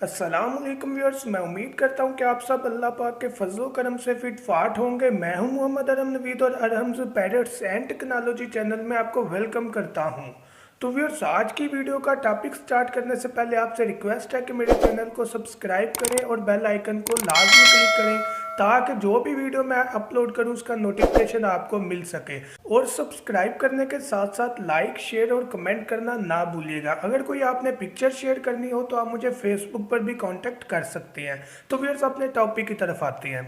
अस्सलामुअलैकुम व्यूअर्स, मैं उम्मीद करता हूँ कि आप सब अल्लाह पाक के फजलो करम से फिट फाट होंगे। मैं हूँ मोहम्मद अरहम नवीद और अरहम्स पैरट्स एंड टेक्नोलॉजी चैनल में आपको वेलकम करता हूँ। तो व्यूअर्स, आज की वीडियो का टॉपिक स्टार्ट करने से पहले आपसे रिक्वेस्ट है कि मेरे चैनल को सब्सक्राइब करें और बेल आइकन को लाजमी क्लिक करें ताकि जो भी वीडियो मैं अपलोड करूं उसका नोटिफिकेशन आपको मिल सके। और सब्सक्राइब करने के साथ साथ लाइक शेयर और कमेंट करना ना भूलिएगा। अगर कोई आपने पिक्चर शेयर करनी हो तो आप मुझे फेसबुक पर भी कांटेक्ट कर सकते हैं। तो व्यूअर्स, अपने टॉपिक की तरफ आते हैं।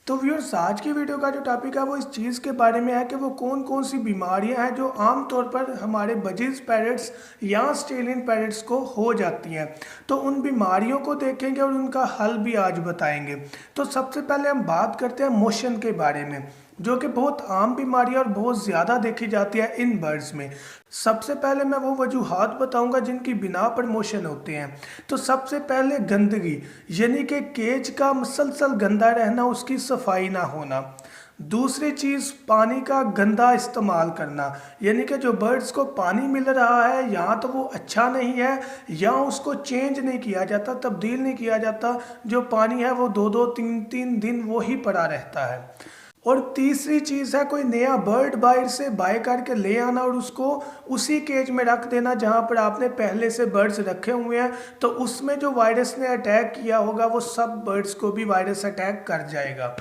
तो व्यूअर्स, आज की वीडियो का जो टॉपिक है वो इस चीज़ के बारे में है कि वो कौन कौन सी बीमारियां हैं जो आम तौर पर हमारे बजीज पैरट्स या ऑस्ट्रेलियन पैरट्स को हो जाती हैं। तो उन बीमारियों को देखेंगे और उनका हल भी आज बताएंगे। तो सबसे पहले हम बात करते हैं मोशन के बारे में, जो कि बहुत आम बीमारी और बहुत ज़्यादा देखी जाती है इन बर्ड्स में। सबसे पहले मैं वो वजूहात बताऊंगा जिनकी बिना पर मोशन होते हैं। तो सबसे पहले गंदगी, यानी कि केज का मुसलसल गंदा रहना, उसकी सफाई ना होना। दूसरी चीज़, पानी का गंदा इस्तेमाल करना, यानी कि जो बर्ड्स को पानी मिल रहा है या तो वो अच्छा नहीं है या उसको चेंज नहीं किया जाता, तब्दील नहीं किया जाता। जो पानी है वो दो दो तीन तीन दिन वो ही पड़ा रहता है। और तीसरी चीज़ है, कोई नया बर्ड बाहर से बाय करके ले आना और उसको उसी केज में रख देना जहां पर आपने पहले से बर्ड्स रखे हुए हैं। तो उसमें जो वायरस ने अटैक किया होगा वो सब बर्ड्स को भी वायरस अटैक कर जाएगा।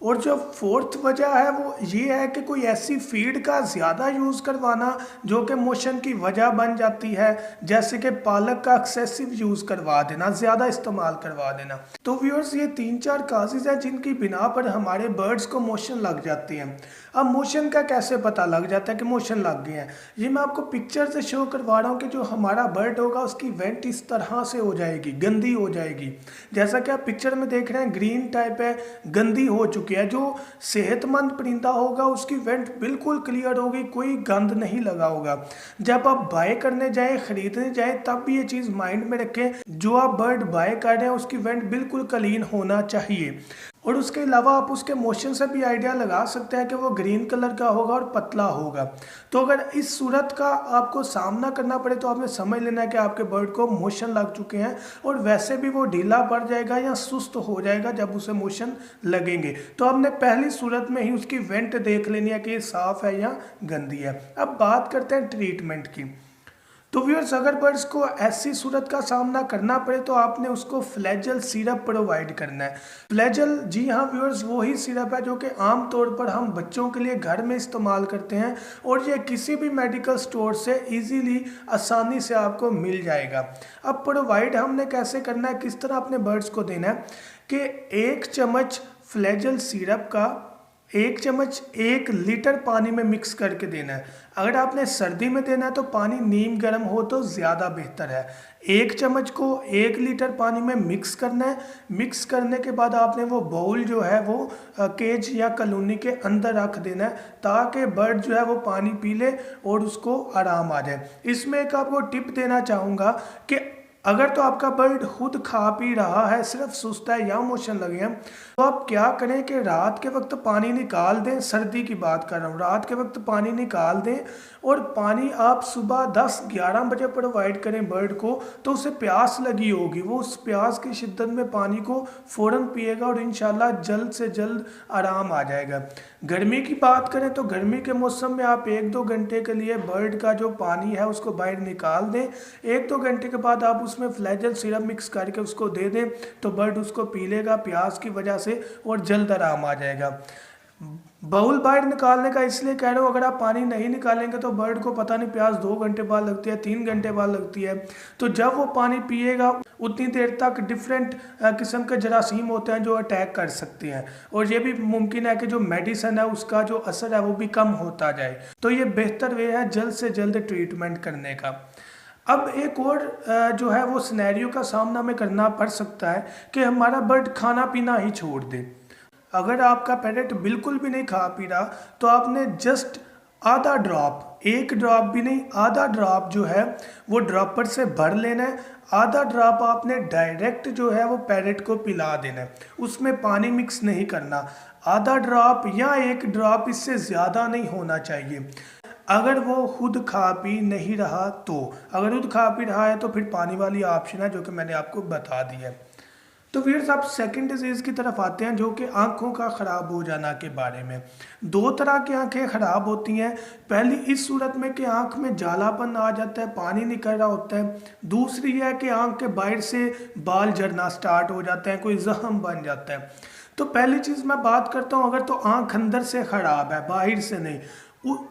और जो फोर्थ वजह है वो ये है कि कोई ऐसी फीड का ज़्यादा यूज़ करवाना जो कि मोशन की वजह बन जाती है, जैसे कि पालक का एक्सेसिव यूज़ करवा देना, ज़्यादा इस्तेमाल करवा देना। तो व्यूअर्स, ये 3-4 काजेज़ हैं जिनकी बिना पर हमारे बर्ड्स को मोशन लग जाती हैं। अब मोशन का कैसे पता लग जाता है कि मोशन लग गए हैं? ये मैं आपको पिक्चर से शो करवा रहा हूँ कि जो हमारा बर्ड होगा उसकी वेंट इस तरह से हो जाएगी, गंदी हो जाएगी। जैसा कि आप पिक्चर में देख रहे हैं, ग्रीन टाइप है, गंदी हो चुकी है। जो सेहतमंद परिंदा होगा उसकी वेंट बिल्कुल क्लियर होगी, कोई गंद नहीं लगा होगा। जब आप बाय करने जाएं, खरीदने जाएं, तब भी ये चीज़ माइंड में रखें, जो आप बर्ड बाय कर रहे हैं उसकी वेंट बिल्कुल क्लीन होना चाहिए। और उसके अलावा आप उसके मोशन से भी आइडिया लगा सकते हैं कि वो ग्रीन कलर का होगा और पतला होगा। तो अगर इस सूरत का आपको सामना करना पड़े तो आपने समझ लेना है कि आपके बर्ड को मोशन लग चुके हैं। और वैसे भी वो ढीला पड़ जाएगा या सुस्त हो जाएगा जब उसे मोशन लगेंगे। तो आपने पहली सूरत में ही उसकी वेंट देख लेनी है कि ये साफ़ है या गंदी है। अब बात करते हैं ट्रीटमेंट की। तो व्यूअर्स, अगर बर्ड्स को ऐसी सूरत का सामना करना पड़े तो आपने उसको फ्लैजल सिरप प्रोवाइड करना है। फ्लैजल, जी हाँ व्यूअर्स, वो ही सिरप है जो कि आम तौर पर हम बच्चों के लिए घर में इस्तेमाल करते हैं और ये किसी भी मेडिकल स्टोर से इजीली, आसानी से आपको मिल जाएगा। अब प्रोवाइड हमने कैसे करना है, किस तरह अपने बर्ड्स को देना है कि 1 चम्मच फ्लैजल सिरप का 1 चम्मच 1 लीटर पानी में मिक्स करके देना है। अगर आपने सर्दी में देना है तो पानी नीम गर्म हो तो ज़्यादा बेहतर है। 1 चम्मच को 1 लीटर पानी में मिक्स करना है। मिक्स करने के बाद आपने वो बाउल जो है वो केज या कॉलोनी के अंदर रख देना है ताकि बर्ड जो है वो पानी पी ले और उसको आराम आ जाए। इसमें एक आपको टिप देना चाहूँगा कि अगर तो आपका बर्ड खुद खा पी रहा है, सिर्फ सुस्त है या मोशन लगे हैं, तो आप क्या करें कि रात के वक्त पानी निकाल दें। सर्दी की बात कर रहा हूँ, रात के वक्त पानी निकाल दें और पानी आप सुबह 10-11 बजे प्रोवाइड करें बर्ड को। तो उसे प्यास लगी होगी, वो उस प्यास की शिद्दत में पानी को फ़ौरन पिएगा और इंशाल्लाह जल्द से जल्द आराम आ जाएगा। गर्मी की बात करें तो गर्मी के मौसम में आप 1-2 घंटे के लिए बर्ड का जो पानी है उसको बाहर निकाल दें। 1-2 घंटे के बाद आप उसमें फ्लैजल सिरप मिक्स करके उसको दे दें तो बर्ड उसको पी लेगा प्यास की वजह से और जल्द आराम आ जाएगा। बाउल बाहर निकालने का इसलिए कह रहा हूँ, अगर आप पानी नहीं निकालेंगे तो बर्ड को पता नहीं प्यास 2 घंटे बाद लगती है, 3 घंटे बाद लगती है। तो जब वो पानी पिएगा उतनी देर तक डिफरेंट किस्म के जरासीम होते हैं जो अटैक कर सकते हैं और ये भी मुमकिन है कि जो मेडिसिन है उसका जो असर है वो भी कम होता जाए। तो ये बेहतर वे है जल्द से जल्द ट्रीटमेंट करने का। अब एक और जो है वो सिनेरियो का सामना हमें करना पड़ सकता है कि हमारा बर्ड खाना पीना ही छोड़ दे। अगर आपका पेरेट बिल्कुल भी नहीं खा पी रहा तो आपने जस्ट आधा ड्रॉप, 1 ड्रॉप भी नहीं, आधा ड्रॉप जो है वो ड्रॉपर से भर लेना है। आधा ड्रॉप आपने डायरेक्ट जो है वो पैरेट को पिला देना है, उसमें पानी मिक्स नहीं करना। आधा ड्रॉप या 1 ड्रॉप, इससे ज़्यादा नहीं होना चाहिए। अगर वो खुद खा पी नहीं रहा तो, अगर खुद खा पी रहा है तो फिर पानी वाली ऑप्शन है जो कि मैंने आपको बता दी है। तो फिर आप सेकंड डिजीज़ की तरफ आते हैं, जो कि आंखों का ख़राब हो जाना के बारे में। 2 तरह की आंखें ख़राब होती हैं। पहली इस सूरत में कि आंख में जालापन आ जाता है, पानी निकल रहा होता है। दूसरी है कि आंख के बाहर से बाल झड़ना स्टार्ट हो जाते हैं, कोई जख्म बन जाता है। तो पहली चीज़ मैं बात करता हूँ, अगर तो आंख अंदर से ख़राब है, बाहर से नहीं,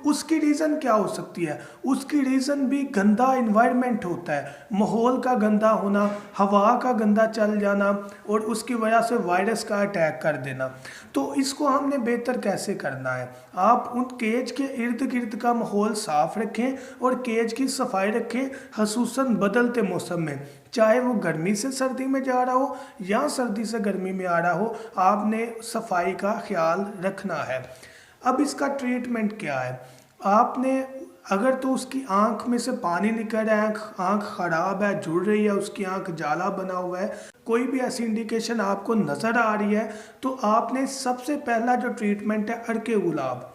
उसकी रीज़न क्या हो सकती है? उसकी रीज़न भी गंदा इन्वायरमेंट होता है, माहौल का गंदा होना, हवा का गंदा चल जाना और उसकी वजह से वायरस का अटैक कर देना। तो इसको हमने बेहतर कैसे करना है? आप उन केज के इर्द गिर्द का माहौल साफ़ रखें और केज की सफाई रखें, खसूसन बदलते मौसम में, चाहे वो गर्मी से सर्दी में जा रहा हो या सर्दी से गर्मी में आ रहा हो, आपने सफाई का ख्याल रखना है। अब इसका ट्रीटमेंट क्या है? आपने अगर तो उसकी आंख में से पानी निकल रहा है, आंख ख़राब है, जुड़ रही है, उसकी आंख जाला बना हुआ है, कोई भी ऐसी इंडिकेशन आपको नज़र आ रही है, तो आपने सबसे पहला जो ट्रीटमेंट है अड़के गुलाब।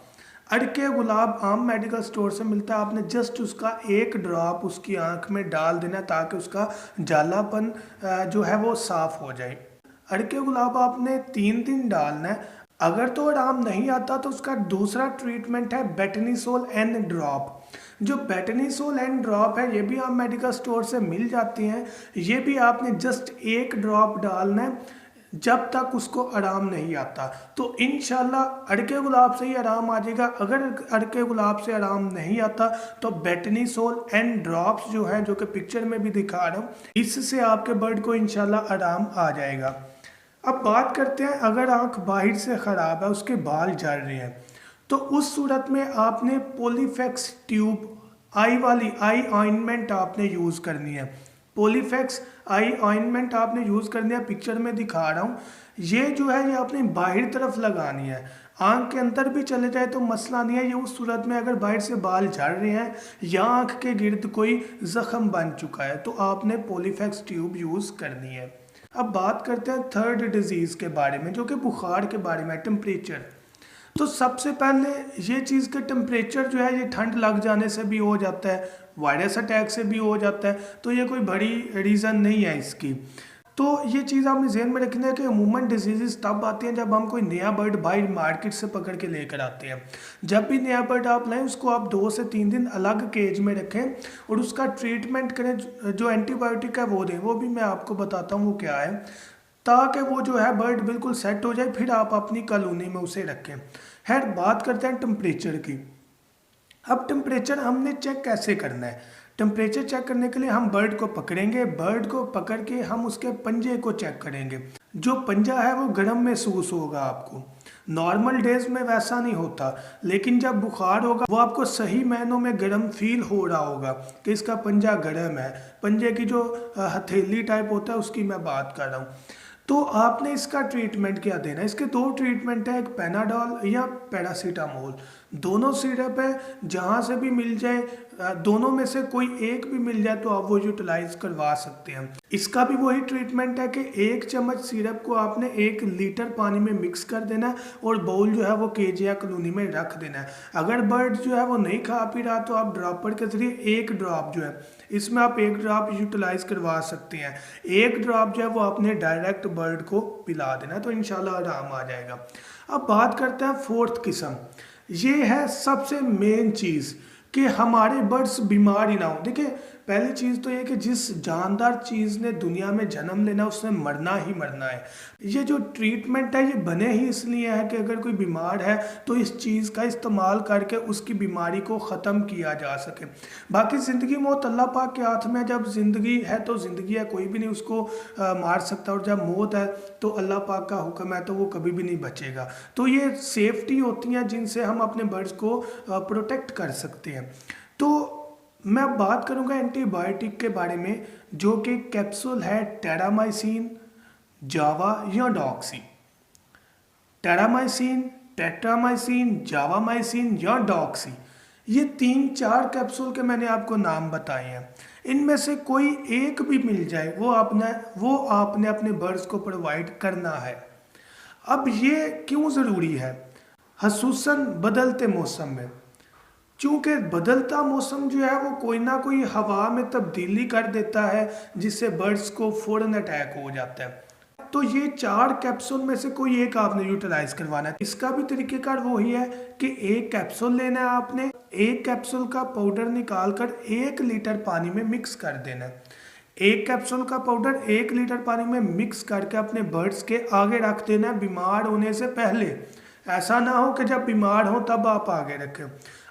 अड़के गुलाब आम मेडिकल स्टोर से मिलता है। आपने जस्ट उसका 1 ड्रॉप उसकी आंख में डाल देना ताकि उसका जालापन जो है वो साफ़ हो जाए। अड़के गुलाब आपने 3 दिन डालना है। अगर तो आराम नहीं आता तो उसका दूसरा ट्रीटमेंट है बेटनीसोल एन ड्रॉप। जो बेटनीसोल एन ड्रॉप है ये भी आप मेडिकल स्टोर से मिल जाती हैं। ये भी आपने जस्ट 1 ड्रॉप डालना है जब तक उसको आराम नहीं आता। तो इंशाल्लाह अड़के गुलाब से ही आराम आ जाएगा। अगर अड़के गुलाब से आराम नहीं आता तो बेटनीसोल एन ड्रॉप्स जो है, जो कि पिक्चर में भी दिखा रहा हूँ, इससे आपके बर्ड को इंशाल्लाह आराम आ जाएगा। अब बात करते हैं, अगर आंख बाहर से ख़राब है, उसके बाल झड़ रहे हैं, तो उस सूरत में आपने पॉलीफेक्स ट्यूब आई ऑइंटमेंट आपने यूज़ करनी है। पॉलीफेक्स आई ऑइंटमेंट आपने यूज़ करनी है, पिक्चर में दिखा रहा हूँ। ये जो है ये आपने बाहर तरफ लगानी है, आंख के अंदर भी चले जाए तो मसला नहीं है। ये उस सूरत में अगर बाहर से बाल झड़ रहे हैं या आंख के गिर्द कोई ज़ख्म बन चुका है तो आपने पॉलीफेक्स ट्यूब यूज़ करनी है। अब बात करते हैं थर्ड डिजीज़ के बारे में, जो कि बुखार के बारे में, टेम्परेचर। तो सबसे पहले ये चीज़ के टेम्परेचर जो है ये ठंड लग जाने से भी हो जाता है, वायरस अटैक से भी हो जाता है, तो ये कोई बड़ी रीज़न नहीं है इसकी। तो ये चीज़ आपने ज़हन में रखना है कि अमूमन डिजीज़ तब आती हैं जब हम कोई नया बर्ड बाहर मार्केट से पकड़ के लेकर आते हैं। जब भी नया बर्ड आप लाएं उसको आप 2 से 3 दिन अलग केज में रखें और उसका ट्रीटमेंट करें, जो एंटीबायोटिक है वो दें। वो भी मैं आपको बताता हूँ वो क्या है, ताकि वो जो है बर्ड बिल्कुल सेट हो जाए, फिर आप अपनी कॉलोनी में उसे रखें। खैर बात करते हैं टेम्परेचर की। अब टेम्परेचर हमने चेक कैसे करना है? टेम्परेचर चेक करने के लिए हम बर्ड को पकड़ेंगे, बर्ड को पकड़ के हम उसके पंजे को चेक करेंगे। जो पंजा है वो गर्म महसूस होगा आपको, नॉर्मल डेज में वैसा नहीं होता, लेकिन जब बुखार होगा वो आपको सही मायनों में गर्म फील हो रहा होगा कि इसका पंजा गर्म है। पंजे की जो हथेली टाइप होता है उसकी मैं बात कर रहा हूँ। तो आपने इसका ट्रीटमेंट क्या देना है? इसके 2 ट्रीटमेंट है, एक पेनाडोल या पैरासीटामोल। दोनों सिरप है, जहाँ से भी मिल जाए, दोनों में से कोई एक भी मिल जाए तो आप वो यूटिलाइज करवा सकते हैं। इसका भी वही ट्रीटमेंट है कि 1 चम्मच सिरप को आपने 1 लीटर पानी में मिक्स कर देना है और बाउल जो है वो केज या कॉलोनी में रख देना है। अगर बर्ड जो है वो नहीं खा पी रहा तो आप ड्रॉपर के जरिए 1 ड्रॉप जो है, इसमें आप 1 ड्रॉप यूटिलाइज करवा सकते हैं। 1 ड्रॉप जो है वो आपने डायरेक्ट बर्ड को पिला देना, तो इंशाल्लाह आराम आ जाएगा। अब बात करते हैं 4th किस्म। ये है सबसे मेन चीज़ कि हमारे बर्ड्स बीमार ही ना हो। देखिए पहली चीज़ तो ये कि जिस जानदार चीज़ ने दुनिया में जन्म लेना उसने मरना ही मरना है। ये जो ट्रीटमेंट है ये बने ही इसलिए है कि अगर कोई बीमार है तो इस चीज़ का इस्तेमाल करके उसकी बीमारी को ख़त्म किया जा सके। बाकी ज़िंदगी मौत अल्लाह पाक के हाथ में है। जब ज़िंदगी है तो ज़िंदगी है, कोई भी नहीं उसको मार सकता, और जब मौत है तो अल्लाह पाक का हुक्म है तो वो कभी भी नहीं बचेगा। तो ये सेफ्टी होती हैं जिनसे हम अपने बर्ड्स को प्रोटेक्ट कर सकते हैं। तो मैं बात करूंगा एंटीबायोटिक के बारे में, जो कि कैप्सूल है टेरामाइसिन, जावा या डॉक्सी। टेरामाइसिन, टेट्रामाइसिन, जावामाइसिन या डॉक्सी, ये 3-4 कैप्सूल के मैंने आपको नाम बताए हैं। इनमें से कोई एक भी मिल जाए वो आपने अपने बर्ड्स को प्रोवाइड करना है। अब ये क्यों ज़रूरी है? खसूसन बदलते मौसम में, चूँकि बदलता मौसम जो है वो कोई ना कोई हवा में तब्दीली कर देता है, जिससे बर्ड्स को फ़ौरन अटैक हो जाता है। तो ये 4 कैप्सूल में से कोई एक आपने यूटिलाइज करवाना है। इसका भी तरीक़ेकार वही है कि एक कैप्सूल लेना है आपने, एक कैप्सूल का पाउडर निकाल कर 1 लीटर पानी में मिक्स कर देना है। एक कैप्सूल का पाउडर 1 लीटर पानी में मिक्स करके अपने बर्ड्स के आगे रख देना है बीमार होने से पहले। ऐसा ना हो कि जब बीमार हो तब आप आगे रखें।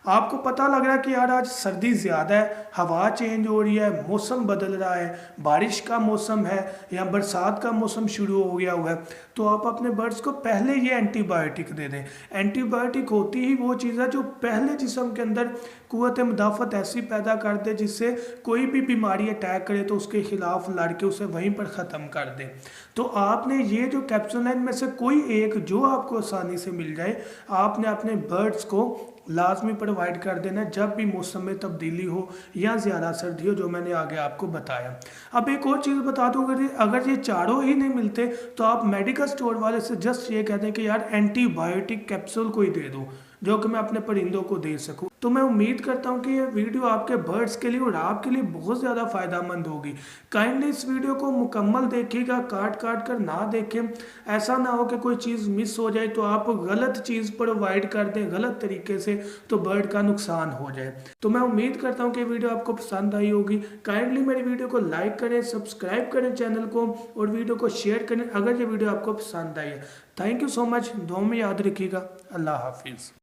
आपको पता लग रहा है कि यार आज सर्दी ज़्यादा है, हवा चेंज हो रही है, मौसम बदल रहा है, बारिश का मौसम है या बरसात का मौसम शुरू हो गया हुआ है, तो आप अपने बर्ड्स को पहले ये एंटीबायोटिक दे दें। एंटीबायोटिक होती ही वो चीज़ है जो पहले जिस्म के अंदर कुव्वत मुदाफ़त ऐसी पैदा कर दे जिससे कोई भी बीमारी अटैक करे तो उसके खिलाफ लड़ के उसे वहीं पर ख़त्म कर दे। तो आपने ये जो कैप्सूल है इनमें से कोई एक जो आपको आसानी से मिल जाए, आपने अपने बर्ड्स को लाजमी प्रोवाइड कर देना जब भी मौसम में तब्दीली हो या ज़्यादा सर्दी हो, जो मैंने आगे आपको बताया। अब एक और चीज़ बता दूँ, अगर ये चारों ही नहीं मिलते तो आप मेडिकल स्टोर वाले से जस्ट ये कहते हैं कि यार एंटीबायोटिक कैप्सूल कोई दे दो जो कि मैं अपने परिंदों को दे सकूं। तो मैं उम्मीद करता हूं कि ये वीडियो आपके बर्ड्स के लिए और आपके लिए बहुत ज़्यादा फ़ायदेमंद होगी। काइंडली इस वीडियो को मुकम्मल देखिएगा, काट काट कर ना देखें। ऐसा ना हो कि कोई चीज़ मिस हो जाए तो आप गलत चीज़ प्रोवाइड कर दें गलत तरीके से, तो बर्ड का नुकसान हो जाए। तो मैं उम्मीद करता हूँ कि वीडियो आपको पसंद आई होगी। काइंडली मेरी वीडियो को लाइक करें, सब्सक्राइब करें चैनल को और वीडियो को शेयर करें अगर ये वीडियो आपको पसंद आई है। Thank you so much. दुआ में याद रखिएगा। अल्लाह हाफिज़।